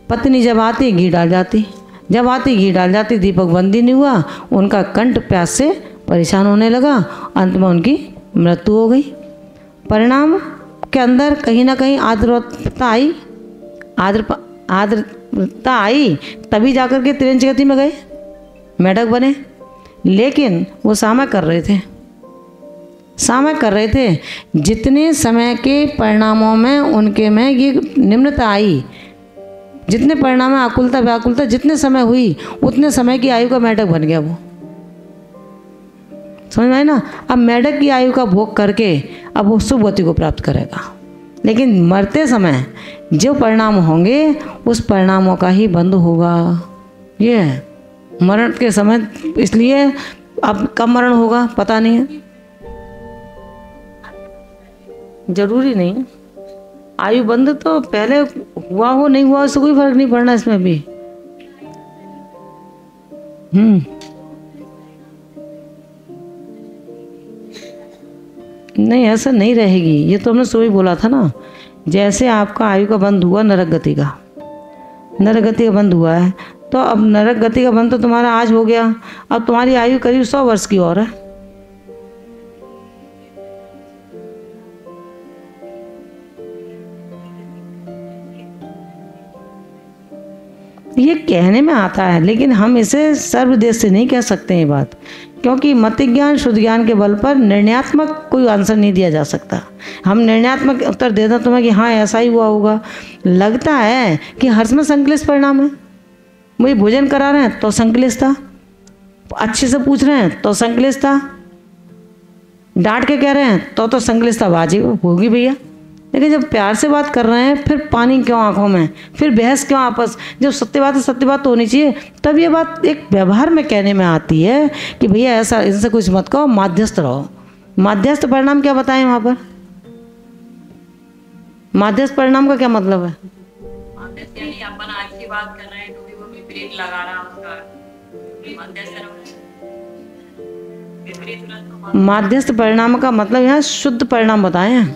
पत्नी जब आती घी डाल जाती, जब आती घी डाल जाती, दीपक बंद ही नहीं हुआ, उनका कंठ प्यास से परेशान होने लगा, अंत में उनकी मृत्यु हो गई। परिणाम के अंदर कहीं ना कहीं आर्द्रता आई, आर्द्रता आई, तभी जाकर के तिरंज गति में गए, मेढक बने। लेकिन वो सामय कर रहे थे, सामय कर रहे थे। जितने समय के परिणामों में उनके में ये निम्नता आई, जितने परिणाम में आकुलता व्याकुलता जितने समय हुई, उतने समय की आयु का मेढक बन गया वो। समझ में आई ना। अब मेढक की आयु का भोग करके अब वो शुभ गति को प्राप्त करेगा, लेकिन मरते समय जो परिणाम होंगे उस परिणामों का ही बंध होगा। ये है मरण के समय, इसलिए अब कब मरण होगा पता नहीं है, जरूरी नहीं। आयु बंध तो पहले हुआ हो नहीं हुआ उससे कोई फर्क नहीं पड़ना इसमें भी। नहीं ऐसा नहीं रहेगी, ये तो हमने सुबह बोला था ना। जैसे आपका आयु का बंद हुआ नरक गति का, नरक गति का बंद हुआ है, तो अब नरक गति का बंद तो तुम्हारा आज हो गया, अब तुम्हारी आयु करीब 100 वर्ष की और है। ये कहने में आता है, लेकिन हम इसे सर्वदेश से नहीं कह सकते ये बात, क्योंकि मत ज्ञान शुद्ध ज्ञान के बल पर निर्णयात्मक कोई आंसर नहीं दिया जा सकता। हम निर्णयात्मक उत्तर देते तुम्हें कि हाँ ऐसा ही हुआ होगा। लगता है कि हर्ष में संक्लिष्ट परिणाम है, मुझे भोजन करा रहे हैं तो संक्लिष्ट था, अच्छे से पूछ रहे हैं तो संक्लिष्ट था, डांट के कह रहे हैं तो संक्लिष्ट था, बाजी होगी भैया। लेकिन जब प्यार से बात कर रहे हैं, फिर पानी क्यों आंखों में, फिर बहस क्यों आपस, जब सत्य बात है सत्य बात तो होनी चाहिए। तब ये बात एक व्यवहार में कहने में आती है कि भैया ऐसा इनसे कुछ मत कहो, माध्यस्थ रहो। माध्यस्थ परिणाम क्या बताएं वहां पर? माध्यस्थ परिणाम का क्या मतलब है? माध्यस्थ यानी अपन आज की बात कर रहे हैं तो भी वो विपरीत लगा रहा है उसका मध्यस्थ। माध्यस्थ परिणाम का मतलब यहाँ शुद्ध परिणाम बताएं,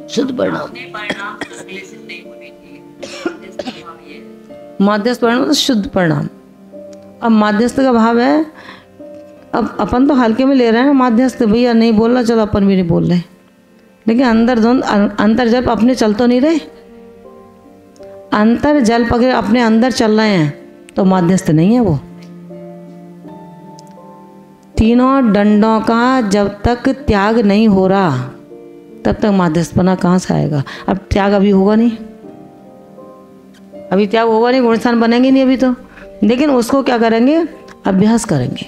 शुद्ध परिणाम। माध्यस्थ परिणाम तो शुद्ध परिणाम। अब माध्यस्थ का भाव है, अब अपन तो हल्के में ले रहे हैं माध्यस्थ, भैया नहीं बोलना, चलो अपन भी नहीं बोल रहे, लेकिन अंदर दोनों अंतर जल अपने चल तो नहीं रहे, अंतर जल पकड़े अपने अंदर चल रहे हैं तो माध्यस्थ नहीं है वो। तीनों दंडों का जब तक त्याग नहीं हो रहा तब तक माध्यस्थपना कहाँ से आएगा? अब त्याग अभी होगा नहीं, अभी त्याग होगा नहीं, गुणस्थान बनेंगे नहीं अभी तो, लेकिन उसको क्या करेंगे? अभ्यास करेंगे,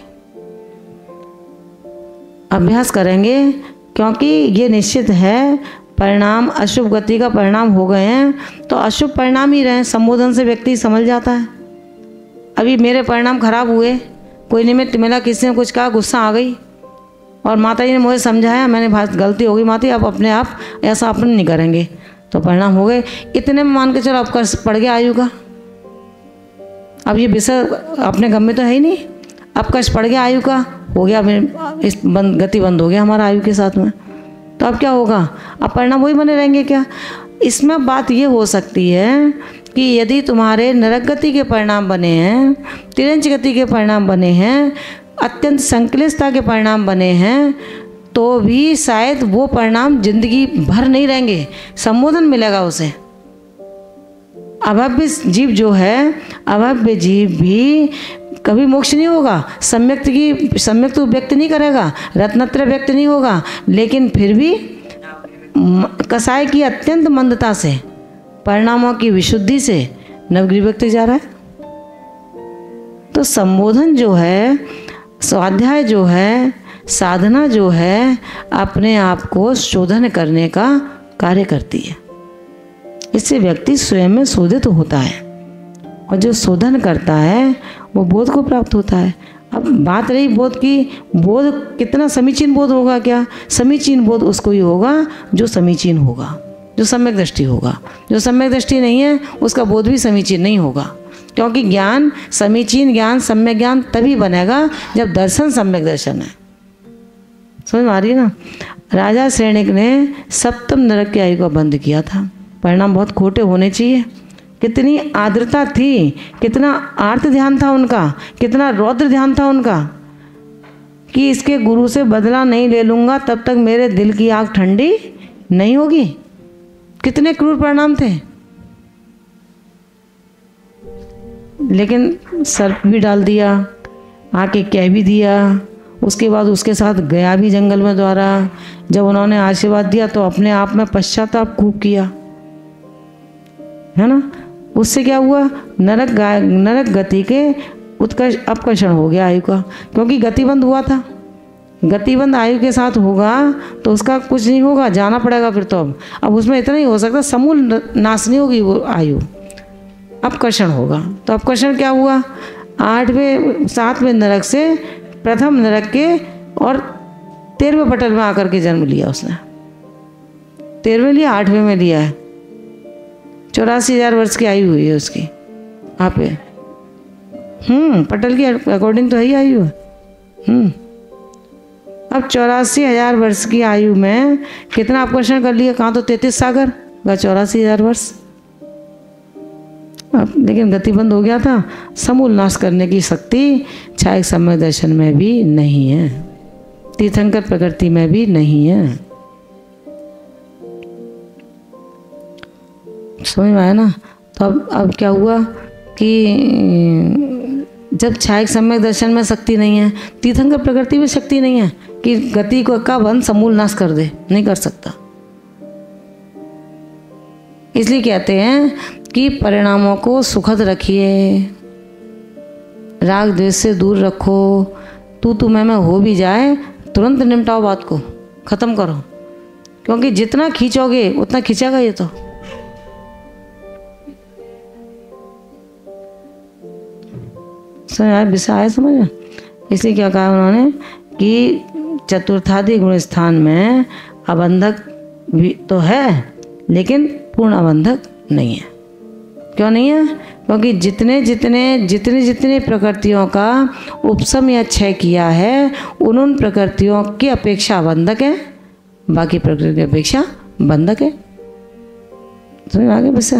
अभ्यास करेंगे, क्योंकि ये निश्चित है परिणाम अशुभ गति का परिणाम हो गए हैं तो अशुभ परिणाम ही रहे। संबोधन से व्यक्ति समझ जाता है। अभी मेरे परिणाम खराब हुए, कोई निमित्त मिला, किसी ने कुछ कहा, गुस्सा आ गई और माता जी ने मुझे समझाया, मैंने गलती हो गई माता जी, अब अपने आप ऐसा अपन नहीं करेंगे, तो परिणाम हो गए। इतने में मान के चलो अब कष्ट पड़ गया आयु का, अब ये विषय अपने गम में तो है ही नहीं, अब कष्ट पड़ गया आयु का, हो गया, इस गति बंद हो गया हमारा आयु के साथ में, तो अब क्या होगा? अब परिणाम वही बने रहेंगे क्या? इसमें बात ये हो सकती है कि यदि तुम्हारे नरक गति के परिणाम बने हैं, तिरंज गति के परिणाम बने हैं, अत्यंत संक्लिष्टता के परिणाम बने हैं, तो भी शायद वो परिणाम जिंदगी भर नहीं रहेंगे, संबोधन मिलेगा उसे। अभव्य जीव जो है, अभव्य जीव भी कभी मोक्ष नहीं होगा, सम्यक तो व्यक्त नहीं करेगा, रत्नत्रय व्यक्त नहीं होगा, लेकिन फिर भी कसाय की अत्यंत मंदता से, परिणामों की विशुद्धि से नवगृह व्यक्त जा रहा है। तो संबोधन जो है, स्वाध्याय जो है, साधना जो है, अपने आप को शोधन करने का कार्य करती है। इससे व्यक्ति स्वयं में शोधित होता है, और जो शोधन करता है वो बोध को प्राप्त होता है। अब बात रही बोध की, बोध कितना समीचीन बोध होगा? क्या समीचीन बोध उसको ही होगा जो समीचीन होगा, जो सम्यक दृष्टि होगा। जो सम्यक दृष्टि नहीं है उसका बोध भी समीचीन नहीं होगा, क्योंकि ज्ञान, समीचीन ज्ञान, सम्यक ज्ञान तभी बनेगा जब दर्शन सम्यक दर्शन है। समझ में आ रही है ना? राजा श्रेणिक ने सप्तम नरक की आयु का बंद किया था। परिणाम बहुत खोटे होने चाहिए, कितनी आर्द्रता थी, कितना आर्त ध्यान था उनका, कितना रौद्र ध्यान था उनका कि इसके गुरु से बदला नहीं ले लूँगा तब तक मेरे दिल की आग ठंडी नहीं होगी। कितने क्रूर परिणाम थे। लेकिन सर्प भी डाल दिया, आके कह भी दिया, उसके बाद उसके साथ गया भी जंगल में द्वारा। जब उन्होंने आशीर्वाद दिया तो अपने आप में पश्चाताप खूब किया, है ना। उससे क्या हुआ, नरक गति के उत्कर्ष अपकर्षण हो गया आयु का, क्योंकि गतिबंध हुआ था। गतिबंध आयु के साथ होगा तो उसका कुछ नहीं होगा, जाना पड़ेगा फिर तो। अब उसमें इतना ही हो सकता, समूल नाश नहीं होगी वो आयु, अपकर्षण होगा। तो अपकर्षण क्या हुआ, 8वें 7वें नरक से प्रथम नरक के और 13वें पटल में आकर के जन्म लिया उसने। 13वें लिया, 8वें में लिया है। 84,000 वर्ष की आयु हुई है उसकी यहाँ पे। पटल की अकॉर्डिंग तो है ही आयु है। अब 84,000 वर्ष की आयु में कितना अपकर्षण कर लिया, कहाँ तो 33 सागर का 84,000 वर्ष। अब लेकिन गतिबंध हो गया था, समूल नाश करने की शक्ति छाया समय दर्शन में भी नहीं है, तीर्थंकर प्रकृति में भी नहीं है। समझ में आया ना। तो अब क्या हुआ कि जब छाया समय दर्शन में शक्ति नहीं है, तीर्थंकर प्रकृति में शक्ति नहीं है कि गति को का बंध समूल नाश कर दे, नहीं कर सकता। इसलिए कहते हैं कि परिणामों को सुखद रखिए, राग द्वेष से दूर रखो। तू मैं हो भी जाए तुरंत निपटाओ, बात को ख़त्म करो, क्योंकि जितना खींचोगे उतना खींचेगा ये तो। विषय आया समझ में। इसलिए क्या कहा उन्होंने कि चतुर्थादि गुण स्थान में अबंधक भी तो है, लेकिन पूर्ण अबंधक नहीं है। क्यों नहीं है, क्योंकि जितने प्रकृतियों का उपशम या क्षय किया है उन प्रकृतियों की अपेक्षा बंधक है, बाकी प्रकृति की अपेक्षा बंधक है। समझ आगे बस।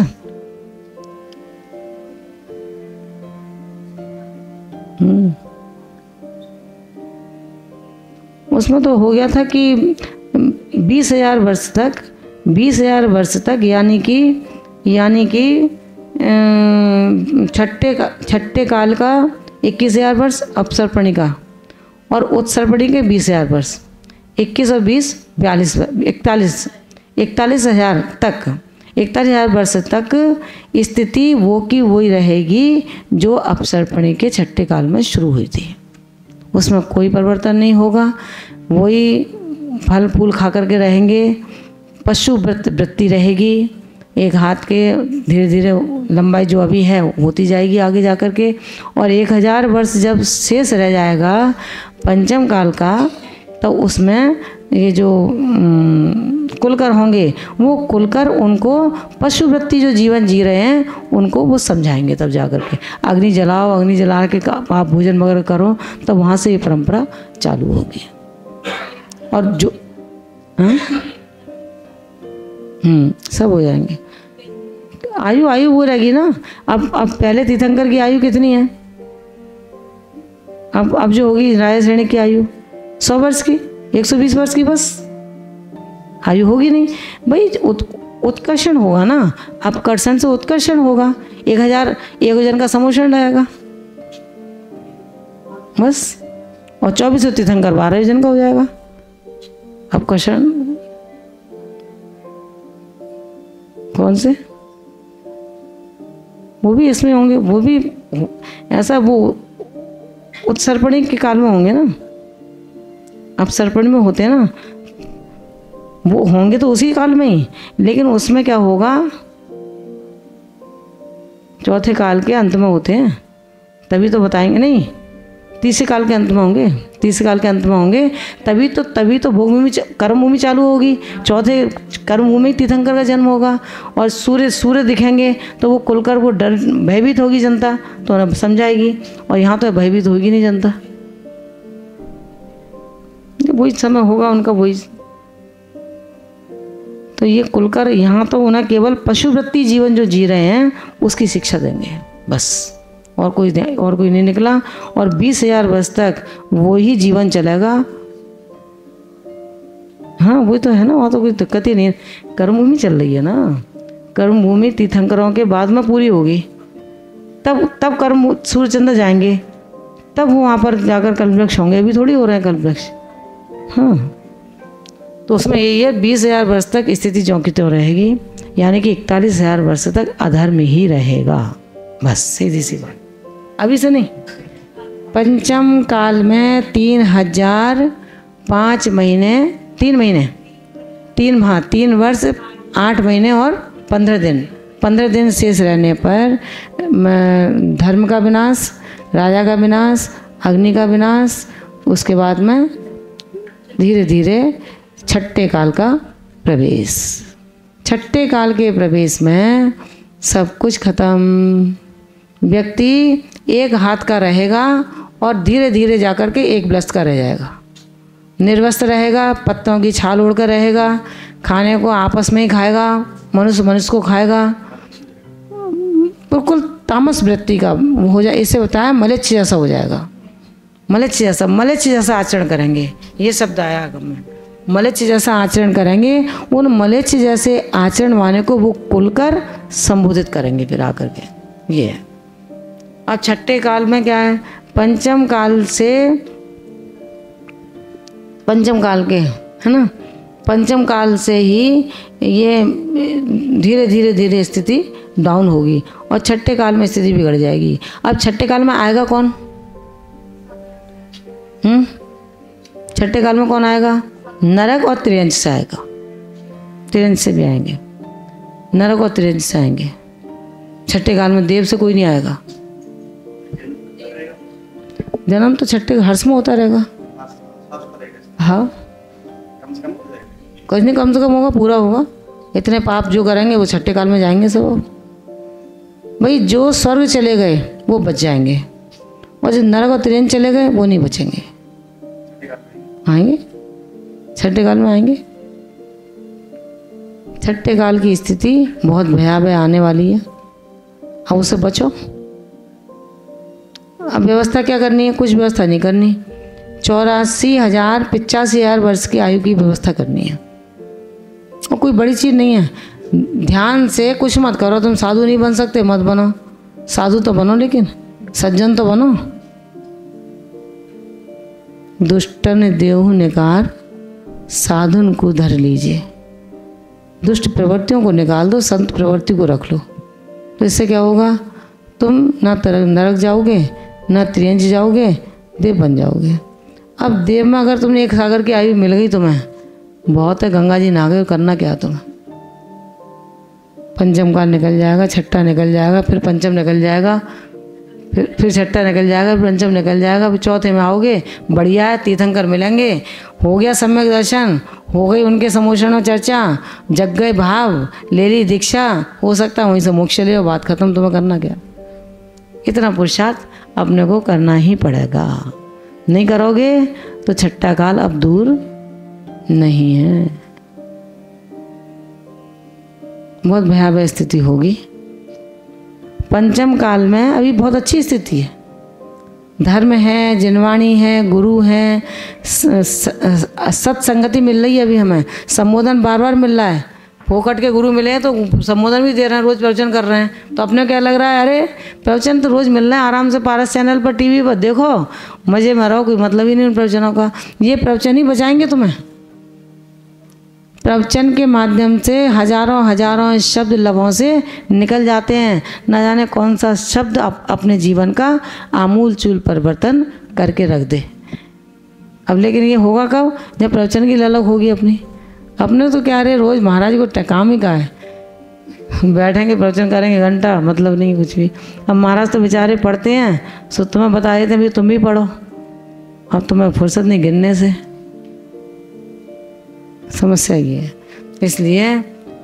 उसमें तो हो गया था कि 20,000 वर्ष तक यानी कि छठे काल का 21,000 वर्ष अपसर्पणी का, और उत्सर्पणी के 20,000 वर्ष, 21 और 20 42 41,000 तक, 41,000 वर्ष तक स्थिति वो की वही रहेगी जो अपसर्पणी के छठे काल में शुरू हुई थी। उसमें कोई परिवर्तन नहीं होगा, वही फल फूल खा करके रहेंगे, पशु वृत्ति रहेगी, एक हाथ के धीरे धीरे लंबाई जो अभी है होती जाएगी आगे जा कर के। और 1,000 वर्ष जब शेष रह जाएगा पंचम काल का, तो उसमें ये जो कुलकर होंगे वो कुलकर उनको पशु वृत्ति जो जीवन जी रहे हैं उनको वो समझाएंगे। तब जा कर के अग्नि जलाओ, अग्नि जला के आप भोजन वगैरह करो, तब वहाँ से ये परंपरा चालू होगी। और जो सब हो जाएंगे। आयु वो रहेगी ना। अब पहले तीर्थंकर की आयु कितनी है, अब जो होगी राय श्रेणी की आयु 100 वर्ष की, 120 वर्ष की बस आयु होगी नहीं भाई। उत्कर्षण होगा ना, अपकर्षण से उत्कर्षण होगा। 1,000 जन का समोषण रहेगा बस, और 24 तीर्थंकर 12 जन का हो जाएगा अपकर्षण। कौन से वो भी इसमें होंगे, वो भी ऐसा वो उत्सर्पणी के काल में होंगे ना। अपसर्पणी में होते हैं ना, वो होंगे तो उसी काल में ही, लेकिन उसमें क्या होगा चौथे काल के अंत में होते हैं, तभी तो बताएंगे। नहीं, तीसरे काल के अंत में होंगे, तीसरे काल के अंत में होंगे, तभी तो भोगभूमि कर्मभूमि चालू होगी। चौथे कर्मभूमि तीर्थंकर का जन्म होगा, और सूर्य दिखेंगे तो वो कुलकर वो डर भयभीत होगी जनता, तो उन्हें समझाएगी। और यहाँ तो भयभीत होगी नहीं जनता, वही समय होगा उनका वही। तो ये खुलकर यहाँ तो उन्हें केवल पशुवृत्ति जीवन जो जी रहे हैं उसकी शिक्षा देंगे बस, और कोई नहीं निकला। और 20,000 वर्ष तक वो ही जीवन चलेगा। हाँ वही तो है ना, वहाँ तो कोई दिक्कत ही नहीं है। कर्मभूमि चल रही है ना, कर्मभूमि तीर्थंकरों के बाद में पूरी होगी, तब कर्म सूर्यचंद्र जाएंगे, तब वो वहाँ पर जाकर कल्पवृक्ष होंगे। अभी थोड़ी हो रहे हैं कल्पवृक्ष। हाँ तो उसमें यही है 20,000 वर्ष तक स्थिति ज्यों की त्यों रहेगी, यानी कि 41,000 वर्ष तक अधर्म ही रहेगा, बस सीधी सी बात। अभी से नहीं, पंचम काल में 3,005 महीने 3 वर्ष 8 महीने और 15 दिन शेष रहने पर धर्म का विनाश, राजा का विनाश, अग्नि का विनाश, उसके बाद में धीरे धीरे छठे काल का प्रवेश। छठे काल के प्रवेश में सब कुछ खत्म। व्यक्ति एक हाथ का रहेगा और धीरे धीरे जाकर के एक ब्लस्त का रह जाएगा। निर्वस्त्र रहेगा, पत्तों की छाल ओढ़कर रहेगा, खाने को आपस में ही खाएगा, मनुष्य को खाएगा, बिल्कुल तामस वृत्ति का हो जाए। इसे बताया मलेच्छ जैसा हो जाएगा। मलेच्छ जैसा आचरण करेंगे, ये शब्द आया आगम में। मलेच्छ जैसा आचरण करेंगे, उन मलेच्छ जैसे आचरण वाले को वो खुलकर संबोधित करेंगे फिर आकर के। ये है। अब छठे काल में क्या है, पंचम काल से ही ये धीरे धीरे स्थिति डाउन होगी और छठे काल में स्थिति बिगड़ जाएगी। अब छठे काल में आएगा कौन? छठे काल में कौन आएगा? नरक और त्रियंश से आएगा। त्रियंश से भी आएंगे, नरक और त्रियंश से आएंगे। छठे काल में देव से कोई नहीं आएगा। जन्म तो छठे हर्ष में होता रहेगा। हाँ कुछ नहीं, कम से कम होगा, पूरा होगा। इतने पाप जो करेंगे वो छठे काल में जाएंगे सब। भाई जो स्वर्ग चले गए वो बच जाएंगे, और जो नरक और त्रियंश चले गए वो नहीं बचेंगे। आएंगे छठे काल में आएंगे। छठे काल की स्थिति बहुत भयावह आने वाली है। अब उससे बचो। अब व्यवस्था क्या करनी है? कुछ व्यवस्था नहीं करनी। 85,000 वर्ष की आयु की व्यवस्था करनी है, और कोई बड़ी चीज़ नहीं है। ध्यान से कुछ मत करो। तुम साधु नहीं बन सकते, मत बनो। साधु तो बनो, लेकिन सज्जन तो बनो। दुष्टन देहु निकार, साधुन को धर लीजिए। दुष्ट प्रवृत्तियों को निकाल दो, संत प्रवृत्ति को रख लो। तो इससे क्या होगा? तुम ना नरक जाओगे, ना त्रियंश जाओगे, देव बन जाओगे। अब देव में अगर तुमने 1 सागर की आयु मिल गई तुम्हें, बहुत है। गंगा जी नहा गए, करना क्या तुम्हें? पंचम काल निकल जाएगा, छठा निकल जाएगा, फिर पंचम निकल जाएगा, फिर छठा निकल जाएगा, फिर पंचम निकल जाएगा, फिर चौथे में आओगे। बढ़िया है, तीर्थंकर मिलेंगे, हो गया सम्यक दर्शन, हो गई उनके समोषण और चर्चा, जग गए भाव, ले ली दीक्षा। हो सकता है वहीं से मोक्ष ले, बात खत्म। तुम्हें करना क्या? इतना पुरुषार्थ अपने को करना ही पड़ेगा। नहीं करोगे तो छठा काल अब दूर नहीं है। बहुत भयावह स्थिति होगी। पंचम काल में अभी बहुत अच्छी स्थिति है। धर्म है, जिनवाणी है, गुरु है, सत्संगति मिल रही है। अभी हमें संबोधन बार बार मिल रहा है। फोकट के गुरु मिले हैं तो संबोधन भी दे रहे हैं, रोज़ प्रवचन कर रहे हैं। तो अपने क्या लग रहा है, अरे प्रवचन तो रोज़ मिल रहे हैं, आराम से पारस चैनल पर टीवी पर देखो, मज़े में रहो, कोई मतलब ही नहीं उन प्रवचनों का। ये प्रवचन ही बचाएंगे तुम्हें। प्रवचन के माध्यम से हजारों शब्द लबों से निकल जाते हैं। न जाने कौन सा शब्द अपने जीवन का आमूल चूल परिवर्तन करके रख दे। अब लेकिन ये होगा कब? जब प्रवचन की ललक होगी अपने तो क्या रे, रोज़ महाराज को काम ही का है, बैठेंगे प्रवचन करेंगे घंटा, मतलब नहीं कुछ भी। अब महाराज तो बेचारे पढ़ते हैं, सो तुम्हें बता देते हैं तुम भी पढ़ो। अब तुम्हें फुर्सत नहीं गिनने से। समस्या ये है। इसलिए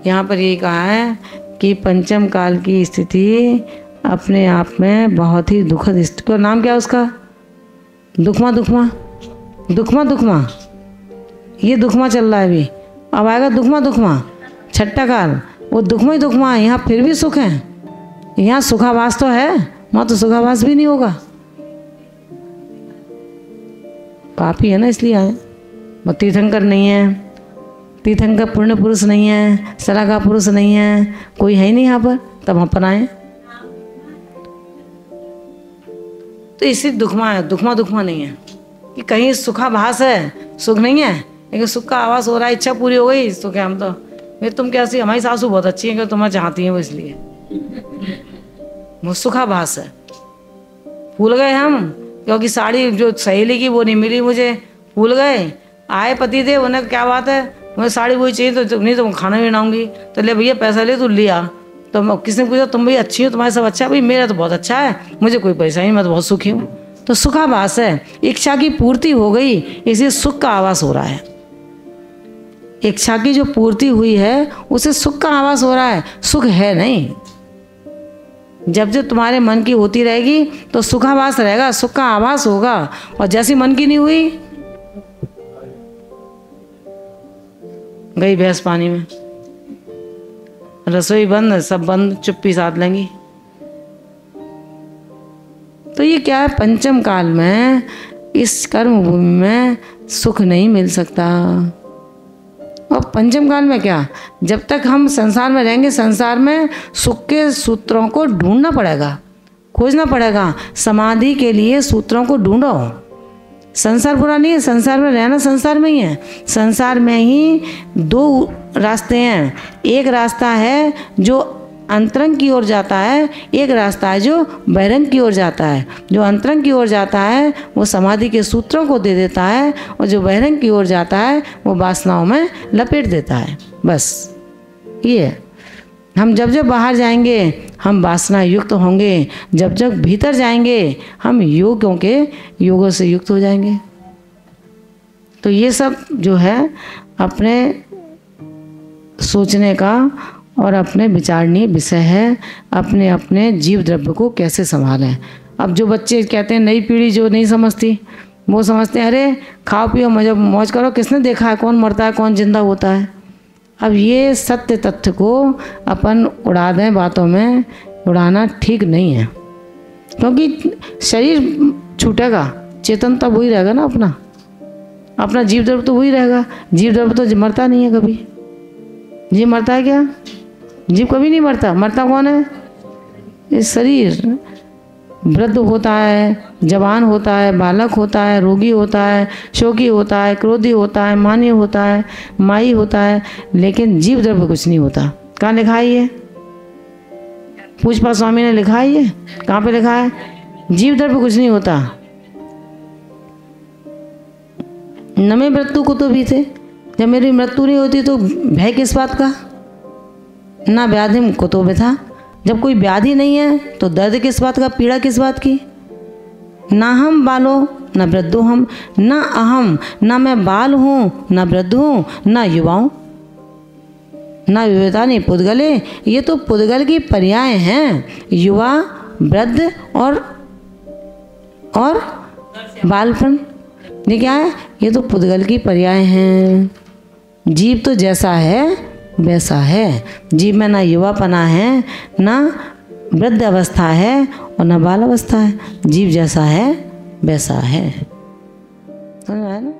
यहाँ पर ये कहा है कि पंचम काल की स्थिति अपने आप में बहुत ही दुखद। इसका नाम क्या है उसका? दुखमा। ये दुखमा चल रहा है अभी। अब आएगा दुखमा। छठा काल वो दुखमय दुखमा है, यहाँ फिर भी सुख है। यहाँ सुखावास तो है, वहाँ तो सुखावास भी नहीं होगा। पापी है ना, इसलिए आए। वो तीर्थंकर नहीं है, तीर्थंकर पुण्य पुरुष नहीं है, सलाहकार पुरुष नहीं है, कोई है ही नहीं यहाँ पर, तब हम पर आए। तो इसी दुखमा है, दुखमा नहीं है कि कहीं सुखाभास है, सुख नहीं है, लेकिन सुख का आवास हो रहा है। इच्छा पूरी हो गई तो क्या हम तो भाई तुम कैसी, हमारी सासू बहुत अच्छी है कि तुम्हें चाहती है वो, इसलिए वो सुखाभास है। भूल गए हम, क्योंकि साड़ी जो सहेली की वो नहीं मिली मुझे, भूल गए। आए पति थे, उन्हें क्या बात है, मुझे साड़ी वही चाहिए, तो नहीं तो खाना भी बनाऊंगी, तो ले भैया पैसा ले, तू लिया। तो किसने पूछा तुम भाई अच्छी हो, तुम्हारे सब अच्छा है? भाई मेरा तो बहुत अच्छा है, मुझे कोई पैसा नहीं, मैं तो बहुत सुखी हूँ। तो सुखाभास है, इच्छा की पूर्ति हो गई, इसे सुख का आवास हो रहा है। इच्छा की जो पूर्ति हुई है उसे सुख का आवास हो रहा है, सुख है नहीं। जब जब तुम्हारे मन की होती रहेगी तो सुखाभास रहेगा, सुख का आभास होगा। और जैसी मन की नहीं हुई, गई भैंस पानी में, रसोई बंद, सब बंद, चुप्पी साध लेंगी। तो ये क्या है, पंचम काल में इस कर्म भूमि में सुख नहीं मिल सकता। और पंचम काल में क्या, जब तक हम संसार में रहेंगे, संसार में सुख के सूत्रों को ढूंढना पड़ेगा, खोजना पड़ेगा। समाधि के लिए सूत्रों को ढूंढो। संसार बुरा नहीं है, संसार में रहना संसार में ही है। संसार में ही दो रास्ते हैं, एक रास्ता है जो अंतरंग की ओर जाता है, एक रास्ता है जो बहिरंग की ओर जाता है। जो अंतरंग की ओर जाता है वो समाधि के सूत्रों को दे देता है, और जो बहिरंग की ओर जाता है वो वासनाओं में लपेट देता है। बस ये हम जब जब बाहर जाएंगे हम वासना युक्त होंगे, जब जब भीतर जाएंगे हम योगों से युक्त हो जाएंगे। तो ये सब जो है अपने सोचने का और अपने विचारणीय विषय है, अपने अपने जीव द्रव्य को कैसे संभालें। अब जो बच्चे कहते हैं, नई पीढ़ी जो नहीं समझती, वो समझते हैं अरे खाओ पियो मौज करो, किसने देखा है कौन मरता है कौन जिंदा होता है। अब ये सत्य तथ्य को अपन उड़ा दें, बातों में उड़ाना ठीक नहीं है, क्योंकि शरीर छूटेगा, चेतन तब वही रहेगा ना, अपना जीव द्रव्य तो वही रहेगा। जीव द्रव्य तो मरता नहीं है कभी। जीव मरता है क्या? जीव कभी नहीं मरता। मरता कौन है? ये शरीर। वृद्ध होता है, जवान होता है, बालक होता है, रोगी होता है, शोकी होता है, क्रोधी होता है, मान्य होता है, माई होता है, लेकिन जीव द्रव्य कुछ नहीं होता। कहाँ लिखा है ये? पूजपा स्वामी ने लिखा है ये? कहाँ पे लिखा है? जीव द्रव्य कुछ नहीं होता। न मैं मृत्यु को तो भी थे, जब मेरी मृत्यु नहीं होती तो भय किस बात का? ना व्याधि को तो था, जब कोई व्याधि नहीं है तो दर्द किस बात का, पीड़ा किस बात की? ना हम बालो न वृद्धो हम, ना अहम, ना मैं बाल हूँ ना वृद्ध हूँ ना युवा हूँ ना विवेता नहीं पुद्गले। ये तो पुद्गल की पर्याय हैं, युवा, वृद्ध और बालपन। ये क्या है? ये तो पुद्गल की पर्याय हैं। जीव तो जैसा है वैसा है। जीव में ना युवापना है, ना वृद्ध अवस्था है और ना बाल अवस्था है। जीव जैसा है वैसा है। समझ में आया ना?